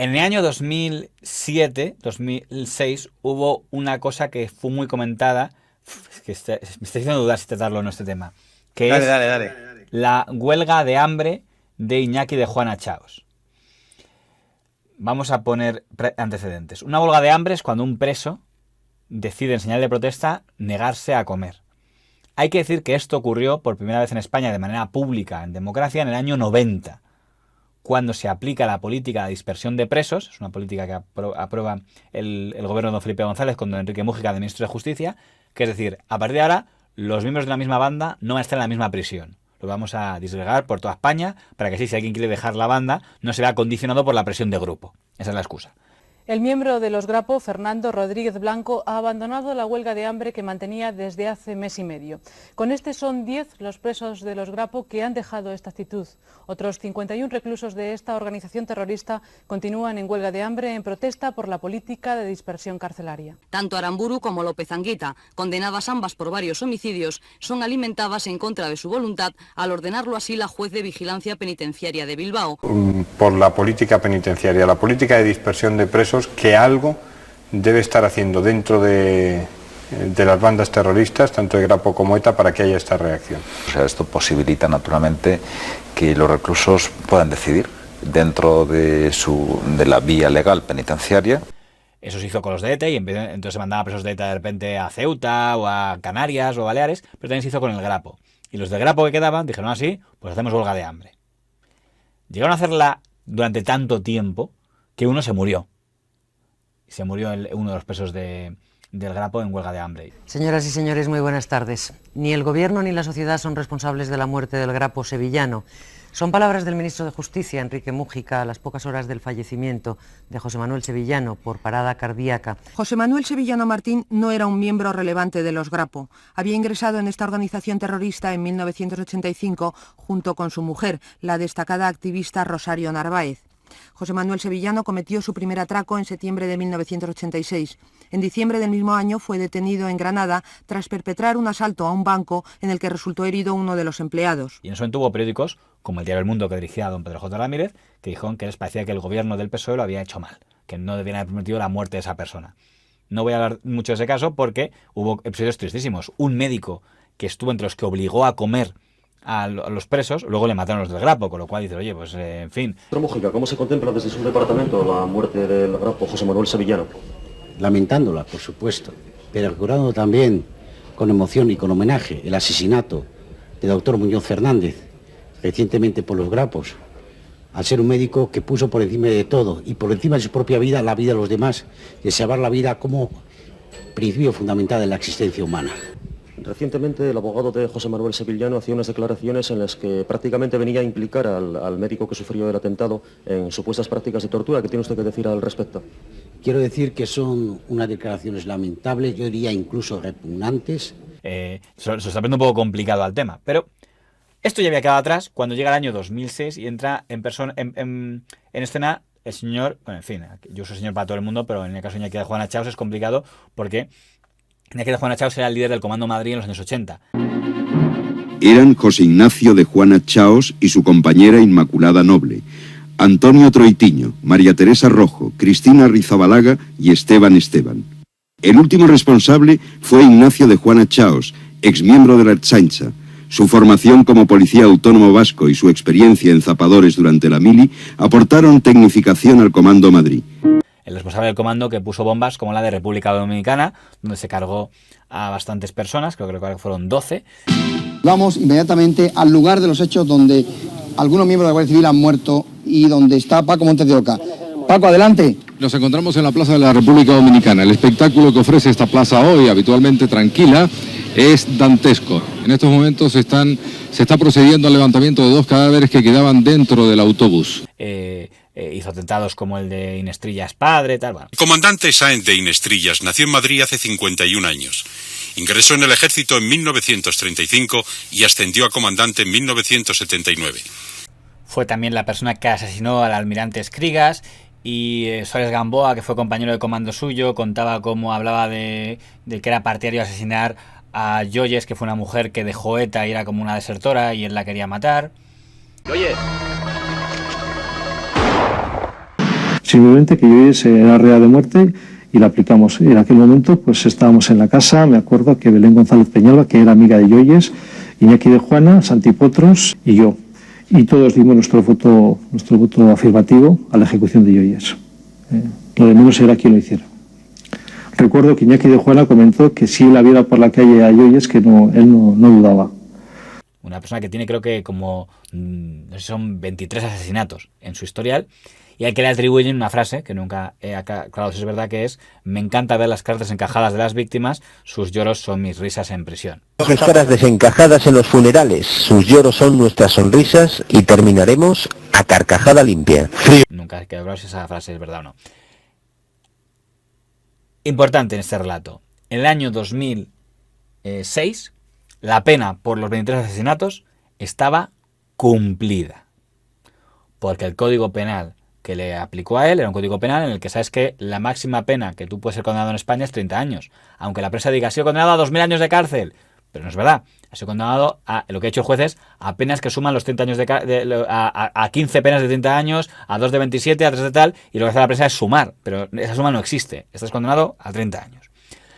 En el año 2007, 2006, hubo una cosa que fue muy comentada, me está haciendo dudar si tratarlo o no este tema, que Dale. la huelga de hambre de Iñaki de Juana Chaos. Vamos a poner antecedentes. Una huelga de hambre es cuando un preso decide, en señal de protesta, negarse a comer. Hay que decir que esto ocurrió por primera vez en España de manera pública, en democracia, en el año 90, cuando se aplica la política de dispersión de presos. Es una política que aprueba el gobierno de don Felipe González con don Enrique Mújica de ministro de Justicia, que es decir, a partir de ahora, los miembros de la misma banda no van a estar en la misma prisión. Lo vamos a disgregar por toda España para que así, si alguien quiere dejar la banda, no se vea condicionado por la presión de grupo. Esa es la excusa. El miembro de los Grapo, Fernando Rodríguez Blanco, ha abandonado la huelga de hambre que mantenía desde hace mes y medio. Con este son 10 los presos de los Grapo que han dejado esta actitud. Otros 51 reclusos de esta organización terrorista continúan en huelga de hambre en protesta por la política de dispersión carcelaria. Tanto Aramburu como López Anguita, condenadas ambas por varios homicidios, son alimentadas en contra de su voluntad al ordenarlo así la juez de vigilancia penitenciaria de Bilbao. Por la política penitenciaria, la política de dispersión de presos, que algo debe estar haciendo dentro de las bandas terroristas, tanto de Grapo como ETA, para que haya esta reacción. O sea, esto posibilita naturalmente que los reclusos puedan decidir dentro de la vía legal penitenciaria. Eso se hizo con los de ETA y entonces se mandaba presos de ETA de repente a Ceuta o a Canarias o a Baleares, pero también se hizo con el Grapo. Y los de Grapo que quedaban dijeron así, pues hacemos huelga de hambre. Llegaron a hacerla durante tanto tiempo que uno se murió. Se murió uno de los presos del Grapo en huelga de hambre. Señoras y señores, muy buenas tardes. Ni el gobierno ni la sociedad son responsables de la muerte del Grapo sevillano. Son palabras del ministro de Justicia, Enrique Mújica, a las pocas horas del fallecimiento de José Manuel Sevillano por parada cardíaca. José Manuel Sevillano Martín no era un miembro relevante de los Grapo. Había ingresado en esta organización terrorista en 1985 junto con su mujer, la destacada activista Rosario Narváez. José Manuel Sevillano cometió su primer atraco en septiembre de 1986. En diciembre del mismo año fue detenido en Granada tras perpetrar un asalto a un banco en el que resultó herido uno de los empleados. Y en eso tuvo periódicos como el Diario El Mundo, que dirigía a don Pedro J. Ramírez, que dijeron que les parecía que el gobierno del PSOE lo había hecho mal, que no debían haber permitido la muerte de esa persona. No voy a hablar mucho de ese caso porque hubo episodios tristísimos. Un médico que estuvo entre los que obligó a comer a los presos, luego le mataron los del Grapo, con lo cual dice, oye, pues en fin. Señor Mújica, ¿cómo se contempla desde su departamento la muerte del Grapo José Manuel Sevillano? Lamentándola, por supuesto, pero recordando también con emoción y con homenaje el asesinato del doctor Muñoz Fernández, recientemente por los Grapos, al ser un médico que puso por encima de todo y por encima de su propia vida, la vida de los demás, de salvar la vida como principio fundamental de la existencia humana. Recientemente el abogado de José Manuel Sevillano hacía unas declaraciones en las que prácticamente venía a implicar al médico que sufrió el atentado en supuestas prácticas de tortura. ¿Qué tiene usted que decir al respecto? Quiero decir que son unas declaraciones lamentables, yo diría incluso repugnantes. Se está poniendo un poco complicado al tema, pero esto ya había quedado atrás cuando llega el año 2006 y entra en escena el señor, bueno, en fin, yo soy señor para todo el mundo, pero en el caso de Iñaki de Juana Chaos es complicado porque Iñaki de Juana Chaos era el líder del Comando Madrid en los años 80. Eran José Ignacio de Juana Chaos y su compañera Inmaculada Noble, Antonio Troitiño, María Teresa Rojo, Cristina Rizabalaga y Esteban. El último responsable fue Ignacio de Juana Chaos, exmiembro de la Ertzaintza. Su formación como policía autónomo vasco y su experiencia en zapadores durante la mili aportaron tecnificación al Comando Madrid. El responsable del comando que puso bombas como la de República Dominicana, donde se cargó a bastantes personas, creo que fueron 12. Vamos inmediatamente al lugar de los hechos donde algunos miembros de la Guardia Civil han muerto y donde está Paco Montes de Oca. Paco, adelante. Nos encontramos en la Plaza de la República Dominicana. El espectáculo que ofrece esta plaza hoy, habitualmente tranquila, es dantesco. En estos momentos se está procediendo al levantamiento de 2 cadáveres que quedaban dentro del autobús. Hizo atentados como el de Inestrillas padre, tal. Bueno. El comandante Sáenz de Inestrillas nació en Madrid hace 51 años. Ingresó en el ejército en 1935 y ascendió a comandante en 1979. Fue también la persona que asesinó al almirante Escrigas. Y Suárez Gamboa, que fue compañero de comando suyo, contaba cómo hablaba de que era partidario de asesinar a Joyes, que fue una mujer que dejó ETA y era como una desertora y él la quería matar. Oye. Simplemente que Yoyes era real de muerte y la aplicamos. En aquel momento pues estábamos en la casa, me acuerdo que Belén González Peñalba, que era amiga de Yoyes, Iñaki de Juana, Santi Potros y yo. Y todos dimos nuestro voto afirmativo a la ejecución de Yoyes. Lo de menos era quien lo hiciera. Recuerdo que Iñaki de Juana comentó que si él la viera por la calle a Yoyes, que él no dudaba. Una persona que tiene, creo que como, no sé, son 23 asesinatos en su historial, y al que le atribuyen una frase que nunca he aclarado si es verdad, que es: me encanta ver las cartas encajadas de las víctimas, sus lloros son mis risas en prisión. Las caras desencajadas en los funerales, sus lloros son nuestras sonrisas y terminaremos a carcajada limpia. Nunca he quedado claro si esa frase es verdad o no. Importante en este relato: en el año 2006 la pena por los 23 asesinatos estaba cumplida, porque el Código Penal que le aplicó a él era un código penal en el que sabes que la máxima pena que tú puedes ser condenado en España es 30 años. Aunque la prensa diga: ha sido condenado a 2000 años de cárcel. Pero no es verdad. Ha sido condenado a, lo que ha hecho el juez es a penas que suman los 30 años a 15 penas de 30 años, a 2 de 27, a 3 de tal, y lo que hace la prensa es sumar. Pero esa suma no existe. Estás condenado a 30 años.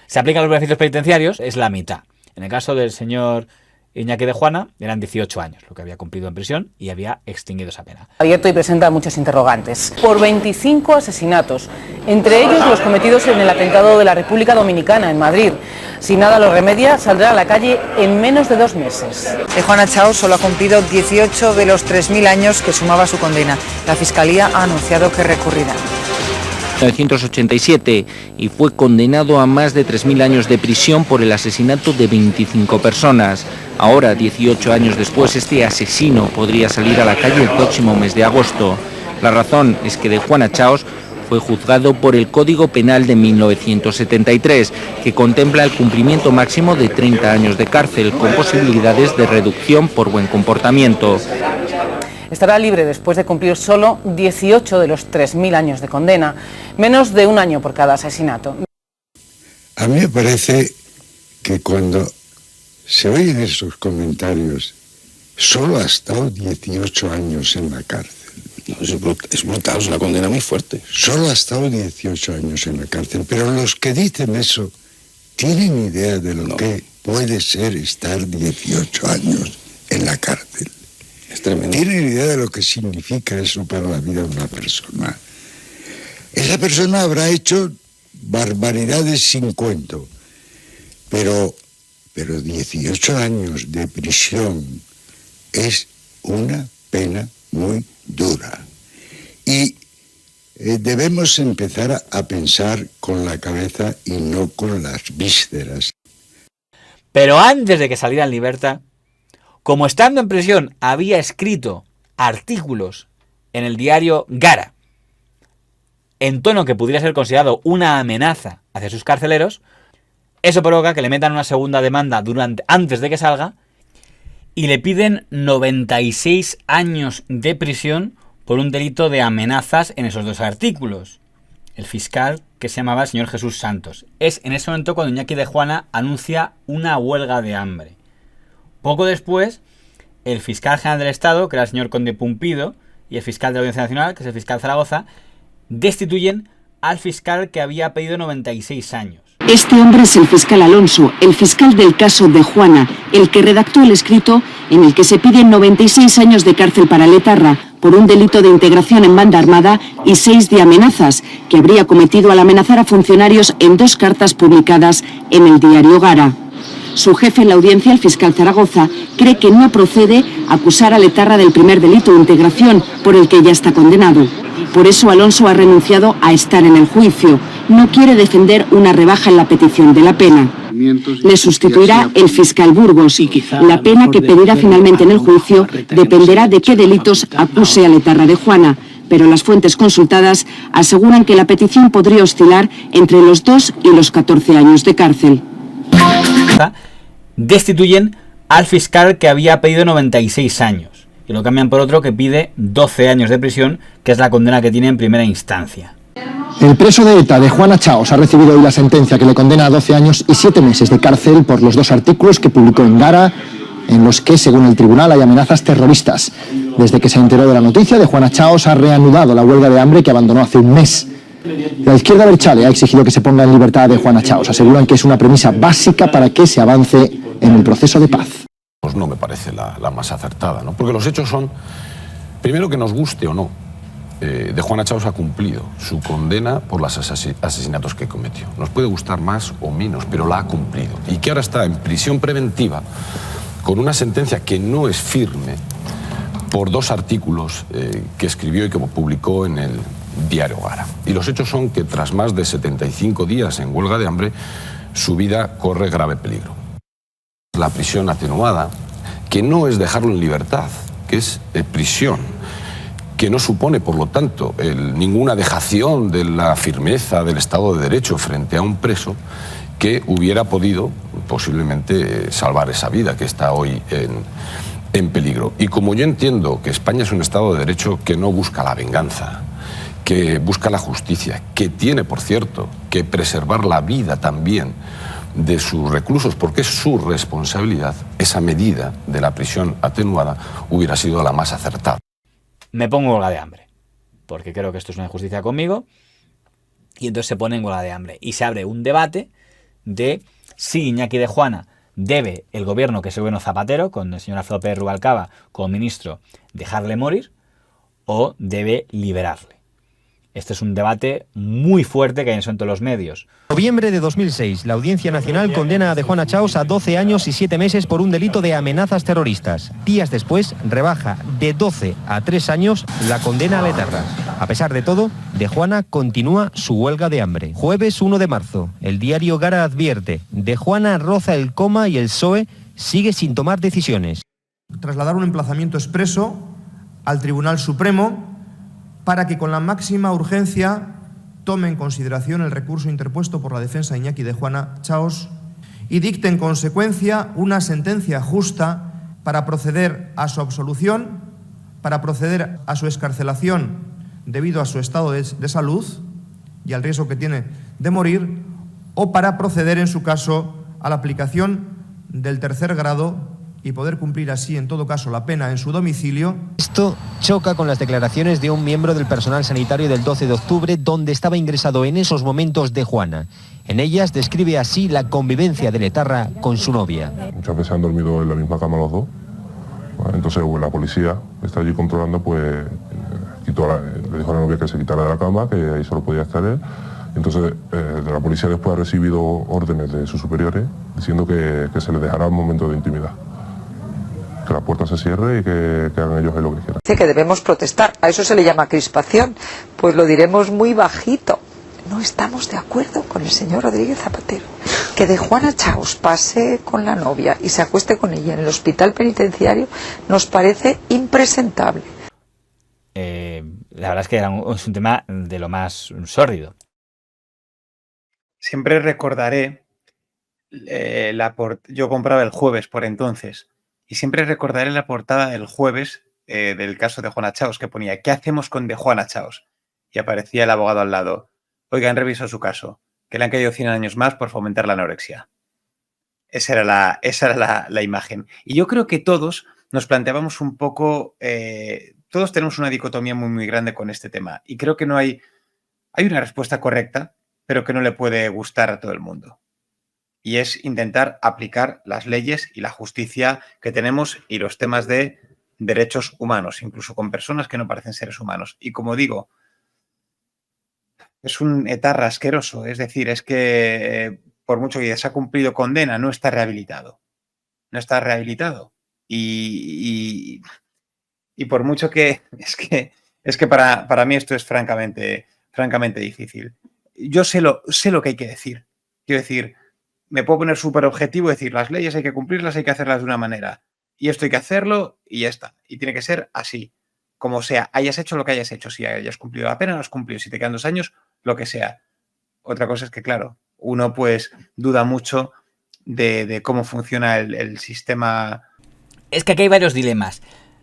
Se aplican los beneficios penitenciarios, es la mitad. En el caso del señor Iñaki de Juana eran 18 años lo que había cumplido en prisión y había extinguido esa pena. Abierto y presenta muchos interrogantes. Por 25 asesinatos, entre ellos los cometidos en el atentado de la República Dominicana en Madrid. Si nada lo remedia, saldrá a la calle en menos de 2 meses. Juana Chaos solo ha cumplido 18 de los 3.000 años que sumaba su condena. La Fiscalía ha anunciado que recurrirá. 1987 y fue condenado a más de 3.000 años de prisión por el asesinato de 25 personas. Ahora, 18 años después, este asesino podría salir a la calle el próximo mes de agosto. La razón es que de Juana Chaos fue juzgado por el Código Penal de 1973, que contempla el cumplimiento máximo de 30 años de cárcel, con posibilidades de reducción por buen comportamiento. Estará libre después de cumplir solo 18 de los 3.000 años de condena, menos de un año por cada asesinato. A mí me parece que cuando se oyen esos comentarios, solo ha estado 18 años en la cárcel. No, es brutal, es una condena muy fuerte. Solo ha estado 18 años en la cárcel, pero los que dicen eso, ¿tienen idea de lo que puede ser estar 18 años en la cárcel? Es tremendo. ¿Tienen idea de lo que significa eso para la vida de una persona? Esa persona habrá hecho barbaridades sin cuento, pero 18 años de prisión es una pena muy dura. Y debemos empezar a pensar con la cabeza y no con las vísceras. Pero antes de que saliera en libertad, como estando en prisión había escrito artículos en el diario Gara, en tono que pudiera ser considerado una amenaza hacia sus carceleros, eso provoca que le metan una segunda demanda antes de que salga y le piden 96 años de prisión por un delito de amenazas en esos 2 artículos. El fiscal, que se llamaba el señor Jesús Santos. Es en ese momento cuando Iñaki de Juana anuncia una huelga de hambre. Poco después, el fiscal general del Estado, que era el señor Conde Pumpido, y el fiscal de la Audiencia Nacional, que es el fiscal Zaragoza, destituyen al fiscal que había pedido 96 años. Este hombre es el fiscal Alonso, el fiscal del caso de Juana, el que redactó el escrito en el que se piden 96 años de cárcel para Letarra por un delito de integración en banda armada y 6 de amenazas que habría cometido al amenazar a funcionarios en 2 cartas publicadas en el diario Gara. Su jefe en la audiencia, el fiscal Zaragoza, cree que no procede acusar a Letarra del primer delito de integración por el que ya está condenado. Por eso Alonso ha renunciado a estar en el juicio. No quiere defender una rebaja en la petición de la pena. Le sustituirá el fiscal Burgos. La pena que pedirá finalmente en el juicio dependerá de qué delitos acuse a Letarra de Juana, pero las fuentes consultadas aseguran que la petición podría oscilar entre los 2 y los 14 años de cárcel. Destituyen al fiscal que había pedido 96 años y lo cambian por otro que pide 12 años de prisión, que es la condena que tiene en primera instancia. El preso de ETA de Juana Chaos ha recibido hoy la sentencia que le condena a 12 años y 7 meses de cárcel por los 2 artículos que publicó en Gara en los que, según el tribunal, hay amenazas terroristas. Desde que se enteró de la noticia, de Juana Chaos ha reanudado la huelga de hambre que abandonó hace un mes. La izquierda Berchale ha exigido que se ponga en libertad de Juana Chaos. Aseguran que es una premisa básica para que se avance en el proceso de paz. Pues no me parece la más acertada, ¿no? Porque los hechos son, primero, que nos guste o no, de Juana Chaos ha cumplido su condena por los asesinatos que cometió. Nos puede gustar más o menos, pero la ha cumplido. Y que ahora está en prisión preventiva con una sentencia que no es firme por 2 artículos que escribió y que publicó en el diario Gara. Y los hechos son que tras más de 75 días en huelga de hambre, su vida corre grave peligro. La prisión atenuada, que no es dejarlo en libertad, que es prisión, que no supone, por lo tanto, ninguna dejación de la firmeza del Estado de Derecho frente a un preso que hubiera podido posiblemente salvar esa vida que está hoy en peligro. Y como yo entiendo que España es un Estado de Derecho que no busca la venganza, que busca la justicia, que tiene, por cierto, que preservar la vida también de sus reclusos, porque es su responsabilidad, esa medida de la prisión atenuada hubiera sido la más acertada. Me pongo en huelga de hambre, porque creo que esto es una injusticia conmigo, y entonces se pone en huelga de hambre. Y se abre un debate de si Iñaki de Juana debe el gobierno, que es el gobierno Zapatero, con el señor Alfredo Pérez Rubalcaba como ministro, dejarle morir, o debe liberarle. Este es un debate muy fuerte que hay en todos los medios. Noviembre de 2006, la Audiencia Nacional condena a de Juana Chaos a 12 años y 7 meses por un delito de amenazas terroristas. Días después, rebaja de 12 a 3 años la condena a la eterna. A pesar de todo, de Juana continúa su huelga de hambre. Jueves 1 de marzo, el diario Gara advierte, de Juana roza el coma y el PSOE sigue sin tomar decisiones. Trasladar un emplazamiento expreso al Tribunal Supremo para que con la máxima urgencia tome en consideración el recurso interpuesto por la defensa Iñaki de Juana Chaos y dicte en consecuencia una sentencia justa para proceder a su absolución, para proceder a su excarcelación debido a su estado de salud y al riesgo que tiene de morir, o para proceder en su caso a la aplicación del 3er grado y poder cumplir así, en todo caso, la pena en su domicilio. Esto choca con las declaraciones de un miembro del personal sanitario del 12 de octubre, donde estaba ingresado en esos momentos de Juana. En ellas describe así la convivencia de Letarra con su novia. Muchas veces han dormido en la misma cama los dos. Entonces la policía que está allí controlando, pues le dijo a la novia que se quitara de la cama, que ahí solo podía estar él. Entonces la policía después ha recibido órdenes de sus superiores diciendo que se les dejará un momento de intimidad. Que la puerta se cierre y que hagan ellos lo que quieran. Dice que debemos protestar, a eso se le llama crispación, pues lo diremos muy bajito. No estamos de acuerdo con el señor Rodríguez Zapatero. Que de Juana Chaos pase con la novia y se acueste con ella en el hospital penitenciario nos parece impresentable. La verdad es que es un tema de lo más sórdido. Siempre recordaré, yo compraba el Jueves por entonces, y siempre recordaré la portada del Jueves del caso de Juana Chaos, que ponía ¿qué hacemos con de Juana Chaos? Y aparecía el abogado al lado. Oiga, han revisado su caso, que le han caído 100 años más por fomentar la anorexia. Esa era la imagen. Y yo creo que todos nos planteábamos un poco, todos tenemos una dicotomía muy, muy grande con este tema. Y creo que no hay una respuesta correcta, pero que no le puede gustar a todo el mundo. Y es intentar aplicar las leyes y la justicia que tenemos y los temas de derechos humanos, incluso con personas que no parecen seres humanos. Y como digo, es un etarra asqueroso, es decir, es que por mucho que ya se ha cumplido condena, no está rehabilitado. No está rehabilitado. Y por mucho que... Es que para mí esto es francamente difícil. Yo sé lo que hay que decir. Quiero decir, me puedo poner súper objetivo y decir, las leyes hay que cumplirlas, hay que hacerlas de una manera. Y esto hay que hacerlo y ya está. Y tiene que ser así. Como sea, hayas hecho lo que hayas hecho. Si hayas cumplido la pena, lo has cumplido. Si te quedan 2 años, lo que sea. Otra cosa es que, claro, uno pues duda mucho de cómo funciona el sistema. Es que aquí hay varios dilemas.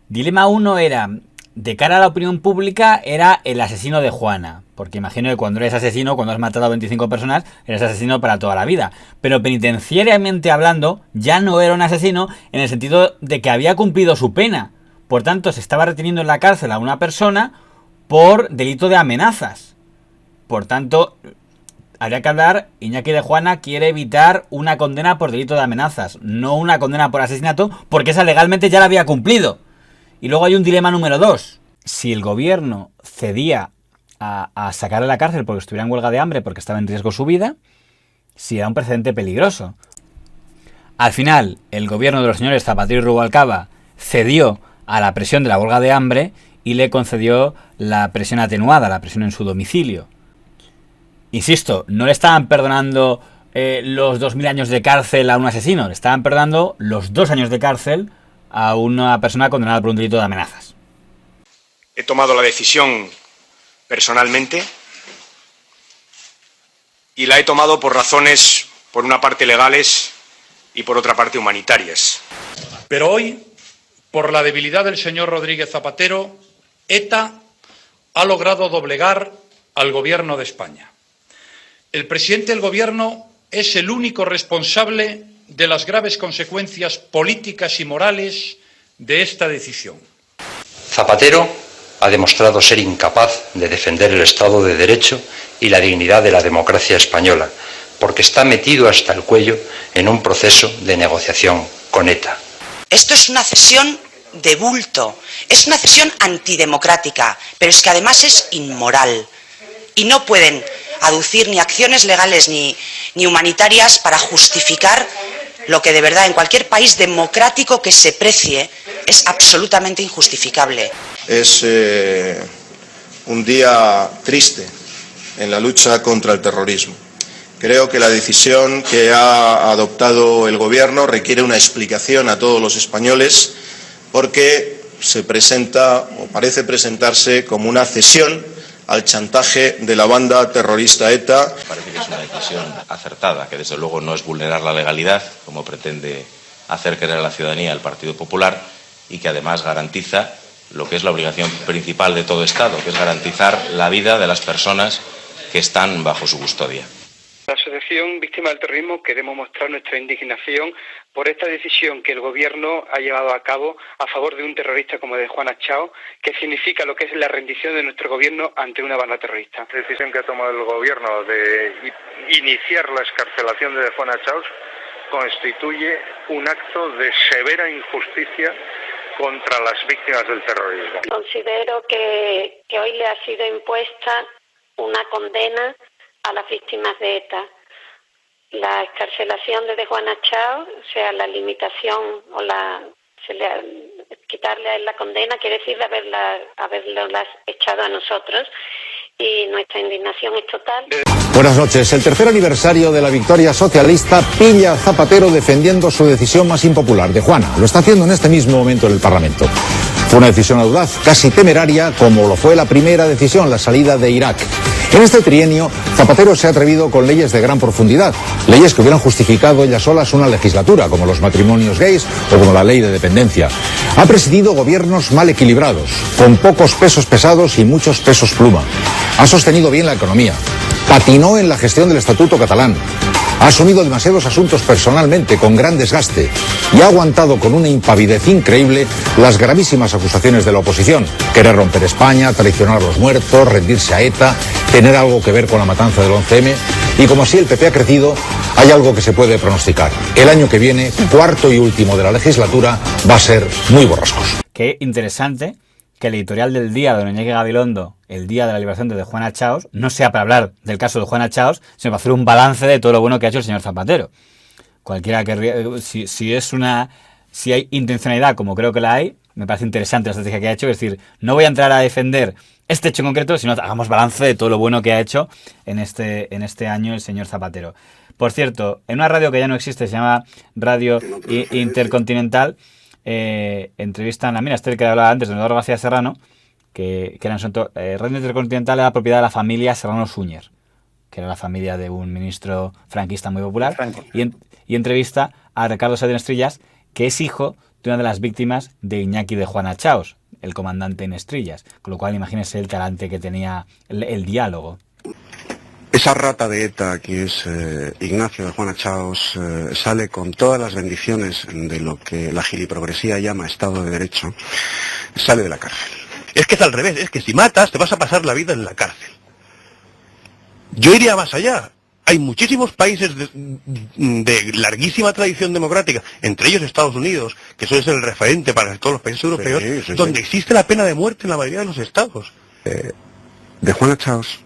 Dilema 1 era, de cara a la opinión pública era el asesino de Juana, porque imagino que cuando eres asesino, cuando has matado a 25 personas, eres asesino para toda la vida. Pero penitenciariamente hablando, ya no era un asesino en el sentido de que había cumplido su pena. Por tanto, se estaba reteniendo en la cárcel a una persona por delito de amenazas. Por tanto, habría que hablar, Iñaki de Juana quiere evitar una condena por delito de amenazas, no una condena por asesinato, porque esa legalmente ya la había cumplido. Y luego hay un dilema número 2. Si el gobierno cedía a sacarle a la cárcel porque estuviera en huelga de hambre, porque estaba en riesgo su vida, si era un precedente peligroso. Al final, el gobierno de los señores Zapatero y Rubalcaba cedió a la presión de la huelga de hambre y le concedió la presión atenuada, la presión en su domicilio. Insisto, no le estaban perdonando los 2000 años de cárcel a un asesino, le estaban perdonando los 2 años de cárcel a una persona condenada por un delito de amenazas. He tomado la decisión personalmente y la he tomado por razones, por una parte legales y por otra parte humanitarias. Pero hoy, por la debilidad del señor Rodríguez Zapatero, ETA ha logrado doblegar al gobierno de España. El presidente del gobierno es el único responsable de las graves consecuencias políticas y morales de esta decisión. Zapatero ha demostrado ser incapaz de defender el Estado de Derecho y la dignidad de la democracia española, porque está metido hasta el cuello en un proceso de negociación con ETA. Esto es una cesión de bulto, es una cesión antidemocrática, pero es que además es inmoral. Y no pueden aducir ni acciones legales ni humanitarias para justificar lo que de verdad en cualquier país democrático que se precie es absolutamente injustificable. Es un día triste en la lucha contra el terrorismo. Creo que la decisión que ha adoptado el Gobierno requiere una explicación a todos los españoles porque se presenta o parece presentarse como una cesión al chantaje de la banda terrorista ETA. Parece que es una decisión acertada, que desde luego no es vulnerar la legalidad, como pretende hacer creer a la ciudadanía el Partido Popular, y que además garantiza lo que es la obligación principal de todo Estado, que es garantizar la vida de las personas que están bajo su custodia. La Asociación Víctimas del Terrorismo queremos mostrar nuestra indignación por esta decisión que el Gobierno ha llevado a cabo a favor de un terrorista como de Juana Chaos, que significa lo que es la rendición de nuestro Gobierno ante una banda terrorista. La decisión que ha tomado el Gobierno de iniciar la excarcelación de Juana Chaos constituye un acto de severa injusticia contra las víctimas del terrorismo. Considero que hoy le ha sido impuesta una condena a las víctimas de ETA. La excarcelación de Juana Chaos, o sea, la limitación o quitarle a él la condena, quiere decir haberlas echado a nosotros, y nuestra indignación es total. Buenas noches. El tercer aniversario de la victoria socialista pilla a Zapatero defendiendo su decisión más impopular, de Juana. Lo está haciendo en este mismo momento en el Parlamento. Fue una decisión audaz, casi temeraria, como lo fue la primera decisión, la salida de Irak. En este trienio, Zapatero se ha atrevido con leyes de gran profundidad, leyes que hubieran justificado ellas solas una legislatura, como los matrimonios gays o como la ley de dependencia. Ha presidido gobiernos mal equilibrados, con pocos pesos pesados y muchos pesos pluma. Ha sostenido bien la economía, patinó en la gestión del Estatuto catalán, ha asumido demasiados asuntos personalmente, con gran desgaste, y ha aguantado con una impavidez increíble las gravísimas acusaciones de la oposición: querer romper España, traicionar a los muertos, rendirse a ETA, tener algo que ver con la matanza del 11M. Y como así el PP ha crecido, hay algo que se puede pronosticar. El año que viene, cuarto y último de la legislatura, va a ser muy borrascoso. Qué interesante que el editorial del día de don Iñaki Gabilondo, el día de la liberación de Juana Chaos, no sea para hablar del caso de Juana Chaos, sino para hacer un balance de todo lo bueno que ha hecho el señor Zapatero. Cualquiera que si hay intencionalidad, como creo que la hay, me parece interesante la estrategia que ha hecho. Es decir, no voy a entrar a defender este hecho en concreto, sino hagamos balance de todo lo bueno que ha hecho en este año el señor Zapatero. Por cierto, en una radio que ya no existe, se llama Radio Intercontinental, entrevistan a Esther, que hablaba antes, de Eduardo García Serrano, que era Radio Intercontinental era propiedad de la familia Serrano Suñer, que era la familia de un ministro franquista muy popular, y entrevista a Ricardo Sá de Nestrillas, que es hijo de una de las víctimas de Iñaki de Juana Chaos, el comandante en Estrillas. Con lo cual, imagínense el talante que tenía el diálogo. Esa rata de ETA que es Ignacio de Juana Chaos sale con todas las bendiciones de lo que la giliprogresía llama Estado de Derecho, sale de la cárcel. Es que es al revés, es que si matas te vas a pasar la vida en la cárcel. Yo iría más allá. Hay muchísimos países de larguísima tradición democrática, entre ellos Estados Unidos, que suele ser el referente para todos los países europeos, donde existe la pena de muerte en la mayoría de los estados. De Juana Chaos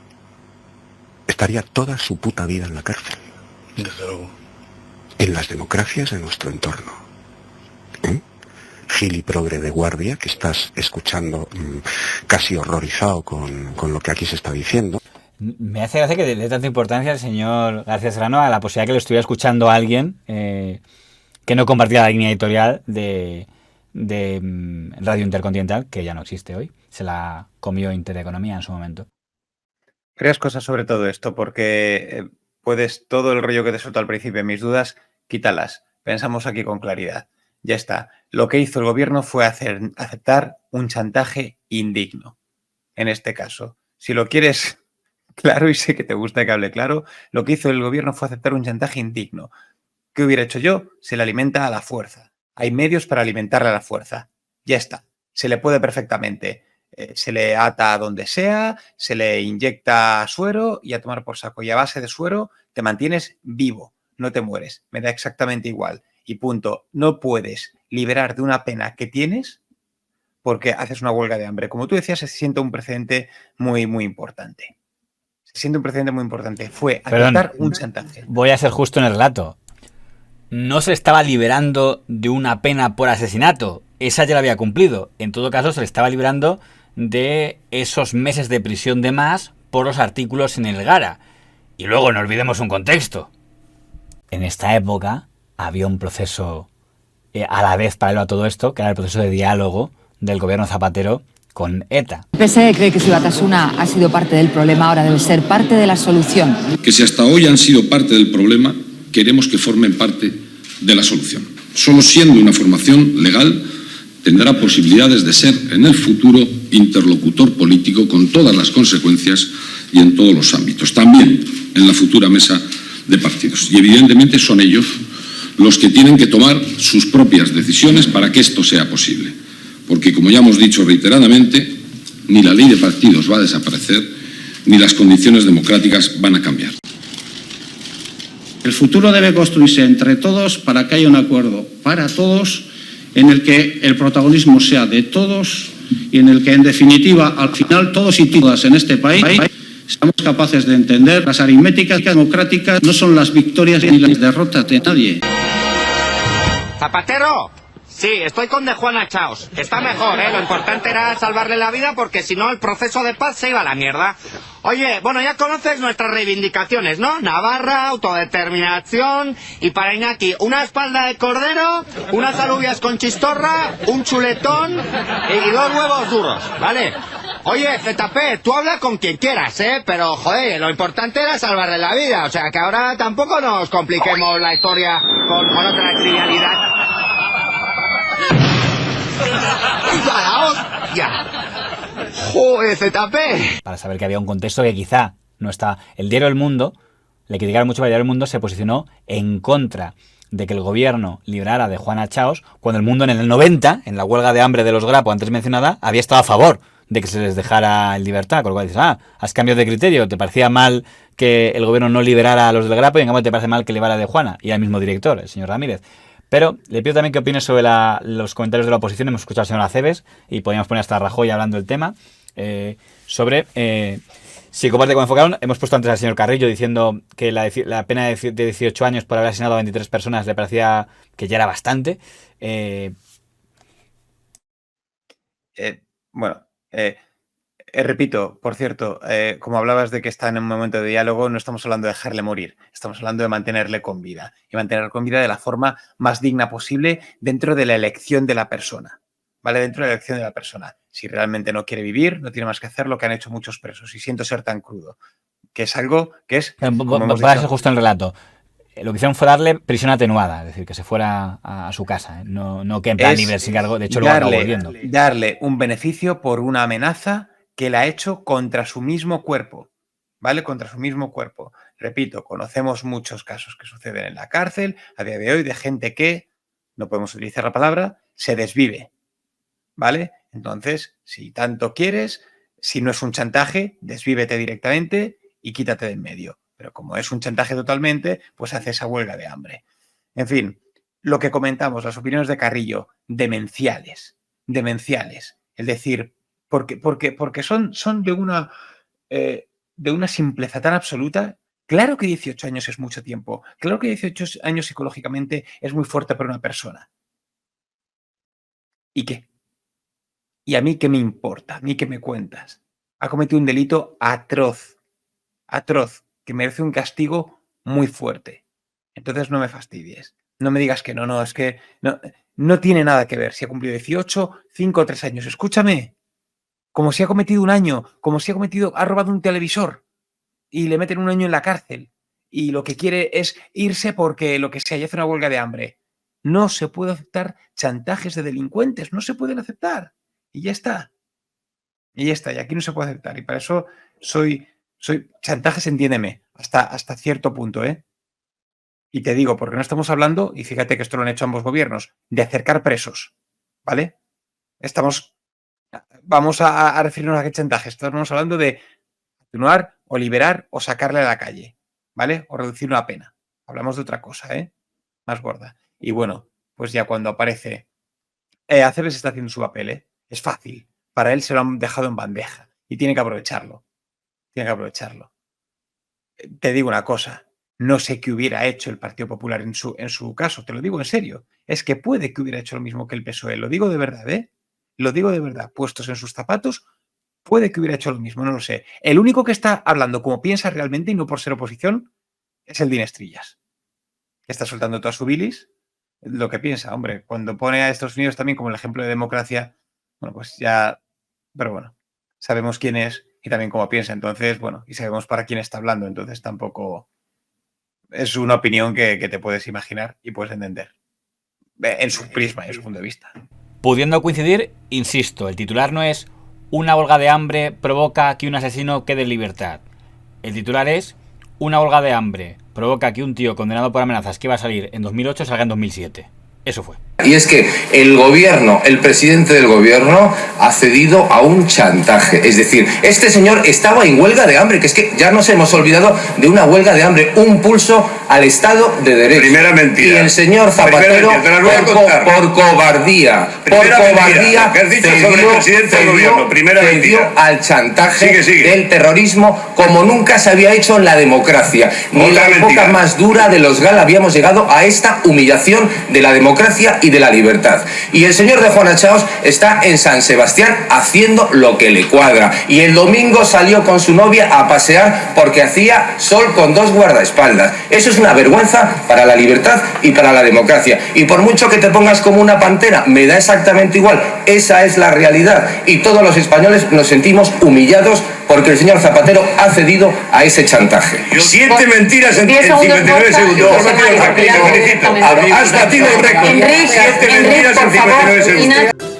estaría toda su puta vida en la cárcel. Desde luego. En las democracias de nuestro entorno. Giliprogre de guardia, que estás escuchando casi horrorizado con lo que aquí se está diciendo. Me hace gracia que le dé tanta importancia el señor García Serrano a la posibilidad que lo estuviera escuchando a alguien que no compartía la línea editorial de Radio Intercontinental, que ya no existe hoy. Se la comió Intereconomía en su momento. Varias cosas sobre todo esto, porque puedes, todo el rollo que te suelto al principio, mis dudas, quítalas. Pensamos aquí con claridad. Ya está. Lo que hizo el gobierno fue aceptar un chantaje indigno. En este caso, si lo quieres claro, y sé que te gusta que hable claro, lo que hizo el gobierno fue aceptar un chantaje indigno. ¿Qué hubiera hecho yo? Se le alimenta a la fuerza. Hay medios para alimentarle a la fuerza. Ya está. Se le puede perfectamente. Se le ata a donde sea, se le inyecta suero y a tomar por saco. Y a base de suero te mantienes vivo, no te mueres. Me da exactamente igual. Y punto. No puedes liberar de una pena que tienes porque haces una huelga de hambre. Como tú decías, se siente un precedente muy, muy importante. Se siente un precedente muy importante. Fue aceptar un chantaje. Voy a ser justo en el relato. No se estaba liberando de una pena por asesinato. Esa ya la había cumplido. En todo caso, se le estaba liberando de esos meses de prisión de más por los artículos en el Gara. Y luego no olvidemos un contexto. En esta época había un proceso a la vez paralelo a todo esto, que era el proceso de diálogo del gobierno Zapatero con ETA. El PSE cree que si Batasuna ha sido parte del problema, ahora debe ser parte de la solución. Que si hasta hoy han sido parte del problema, queremos que formen parte de la solución. Solo siendo una formación legal tendrá posibilidades de ser en el futuro interlocutor político con todas las consecuencias y en todos los ámbitos, también en la futura mesa de partidos. Y evidentemente son ellos los que tienen que tomar sus propias decisiones para que esto sea posible. Porque, como ya hemos dicho reiteradamente, ni la ley de partidos va a desaparecer, ni las condiciones democráticas van a cambiar. El futuro debe construirse entre todos para que haya un acuerdo para todos, en el que el protagonismo sea de todos y en el que, en definitiva, al final todos y todas en este país seamos capaces de entender las aritméticas democráticas no son las victorias ni las derrotas de nadie. ¡Zapatero! Sí, estoy con de Juana Chaos. Está mejor, ¿eh? Lo importante era salvarle la vida porque si no el proceso de paz se iba a la mierda. Oye, bueno, ya conoces nuestras reivindicaciones, ¿no? Navarra, autodeterminación y para Iñaki una espalda de cordero, unas alubias con chistorra, un chuletón y 2 huevos duros, ¿vale? Oye, ZP, tú habla con quien quieras, ¿eh? Pero, joder, lo importante era salvarle la vida. O sea, que ahora tampoco nos compliquemos la historia con otra trivialidad. ¡Ya! ¡Joder, ZP! Para saber que había un contexto que quizá no está. El diario El Mundo, le criticaron mucho, pero el diario El Mundo se posicionó en contra de que el gobierno librara de Juana Chaos, cuando el Mundo en el 90, en la huelga de hambre de los Grapo antes mencionada, había estado a favor de que se les dejara en libertad. Con lo cual dices, has cambiado de criterio, te parecía mal que el gobierno no liberara a los del Grapo y en cambio te parece mal que liberara de Juana, y al mismo director, el señor Ramírez. Pero le pido también que opine sobre los comentarios de la oposición. Hemos escuchado al señor Aceves y podríamos poner hasta Rajoy hablando del tema. Sobre si comparte como enfocaron. Hemos puesto antes al señor Carrillo diciendo que la pena de 18 años por haber asesinado a 23 personas le parecía que ya era bastante. Repito, por cierto, como hablabas de que está en un momento de diálogo, no estamos hablando de dejarle morir, estamos hablando de mantenerle con vida y mantenerle con vida de la forma más digna posible dentro de la elección de la persona, ¿vale? Dentro de la elección de la persona. Si realmente no quiere vivir, no tiene más que hacer lo que han hecho muchos presos y siento ser tan crudo, que es algo que es... Voy a ser justo en el relato. lo que hicieron fue darle prisión atenuada, es decir, que se fuera a su casa, ¿eh? No que en plan libre sin cargo, de hecho lo acabó volviendo. Darle un beneficio por una amenaza que la ha hecho contra su mismo cuerpo, ¿vale? Contra su mismo cuerpo. Repito, conocemos muchos casos que suceden en la cárcel a día de hoy de gente que, no podemos utilizar la palabra, se desvive, ¿vale? Entonces, si tanto quieres, si no es un chantaje, desvívete directamente y quítate de en medio. Pero como es un chantaje totalmente, pues hace esa huelga de hambre. En fin, lo que comentamos, las opiniones de Carrillo, demenciales. Es decir, porque son de una simpleza tan absoluta. Claro que 18 años es mucho tiempo. Claro que 18 años psicológicamente es muy fuerte para una persona. ¿Y qué? ¿Y a mí qué me importa? ¿A mí qué me cuentas? Ha cometido un delito atroz, que merece un castigo muy fuerte. Entonces no me fastidies. No me digas que no, es que no tiene nada que ver. Si ha cumplido 18, 5 o 3 años. Escúchame. Como si ha cometido un año, ha robado un televisor y le meten un año en la cárcel y lo que quiere es irse porque lo que sea, y hace una huelga de hambre. No se puede aceptar chantajes de delincuentes, no se pueden aceptar. Y ya está. Y aquí no se puede aceptar. Y para eso soy chantajes, entiéndeme, hasta cierto punto, ¿eh? Y te digo, porque no estamos hablando, y fíjate que esto lo han hecho ambos gobiernos, de acercar presos, ¿vale? Vamos a referirnos a qué chantaje. Estamos hablando de atenuar o liberar o sacarle a la calle, ¿vale? O reducir una pena. Hablamos de otra cosa, ¿eh? Más gorda. Y bueno, pues ya cuando aparece, Acebes está haciendo su papel, ¿eh? Es fácil. Para él se lo han dejado en bandeja y tiene que aprovecharlo. Te digo una cosa, no sé qué hubiera hecho el Partido Popular en su caso, te lo digo en serio. Es que puede que hubiera hecho lo mismo que el PSOE, lo digo de verdad, ¿eh? Lo digo de verdad, puestos en sus zapatos, puede que hubiera hecho lo mismo, no lo sé. El único que está hablando como piensa realmente y no por ser oposición es el Dinestrillas, que está soltando toda su bilis, lo que piensa, hombre, cuando pone a Estados Unidos también como el ejemplo de democracia, bueno, pues ya, pero bueno, sabemos quién es y también cómo piensa, entonces, bueno, y sabemos para quién está hablando, entonces tampoco es una opinión que te puedes imaginar y puedes entender en su prisma, en su punto de vista. Pudiendo coincidir, insisto, el titular no es una huelga de hambre provoca que un asesino quede en libertad. El titular es una huelga de hambre provoca que un tío condenado por amenazas que iba a salir en 2008 salga en 2007. Eso fue. Y es que el presidente del gobierno ha cedido a un chantaje. Es decir, este señor estaba en huelga de hambre, que es que ya nos hemos olvidado de una huelga de hambre, un pulso al Estado de Derecho. Primera mentira. Y el señor Zapatero, por cobardía, cedió al chantaje del terrorismo como nunca se había hecho en la democracia. Ni en la época más dura de los GAL habíamos llegado a esta humillación de la democracia y de la libertad. Y el señor de Juana Chaos está en San Sebastián haciendo lo que le cuadra. Y el domingo salió con su novia a pasear porque hacía sol con 2 guardaespaldas. Eso es una vergüenza para la libertad y para la democracia. Y por mucho que te pongas como una pantera, me da exactamente igual. Esa es la realidad. Y todos los españoles nos sentimos humillados porque el señor Zapatero ha cedido a ese chantaje. 7 mentiras en 59 segundos. Has batido el récord. 7 mentiras en 59 segundos.